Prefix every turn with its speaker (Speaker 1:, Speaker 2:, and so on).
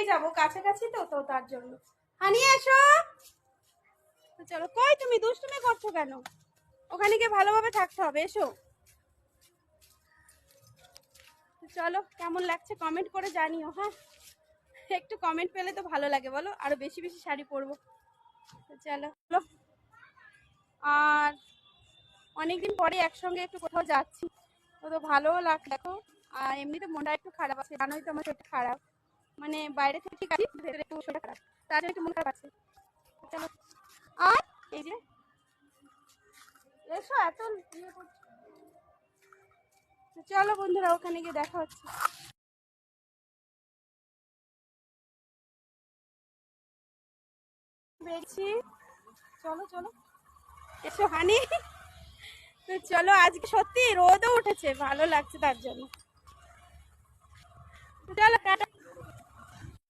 Speaker 1: যাবো কাছাকাছি তো তো তার জন্য। হানি এসো। চলো। কই তুমি দুষ্টুমি করছো কেন? ওখানে গিয়ে ভালোভাবে থাকতে হবে, এসো। চলো, কেমন লাগছে কমেন্ট করে জানিও। হ্যাঁ, একটু কমেন্ট পেলে তো ভালো লাগে বলো, আরো বেশি বেশি শাড়ি পরবো। চলো। আর অনেকদিন পরে একসঙ্গে একটু কোথাও যাচ্ছি, তো ভালোও লাগ দেখো। আর এমনিতে মনটা একটু খারাপ আছে, জানোই তো আমার শরীরটা খারাপ, মানে বাইরে থেকে ঠিক আছে, ভেতরে একটু শরীরটা খারাপ, তার জন্য একটু মন খারাপ আছে। চলো। আর এই যে এসো, এত ইয়ে করছো। চলো বন্ধুরা, ওখানে গিয়ে দেখা হচ্ছে। বেরছি। চলো চলো, এসো হানি। তো চলো, আজকে সত্যি রোদও উঠেছে, ভালো লাগছে তার জন্য। চলো টাটা।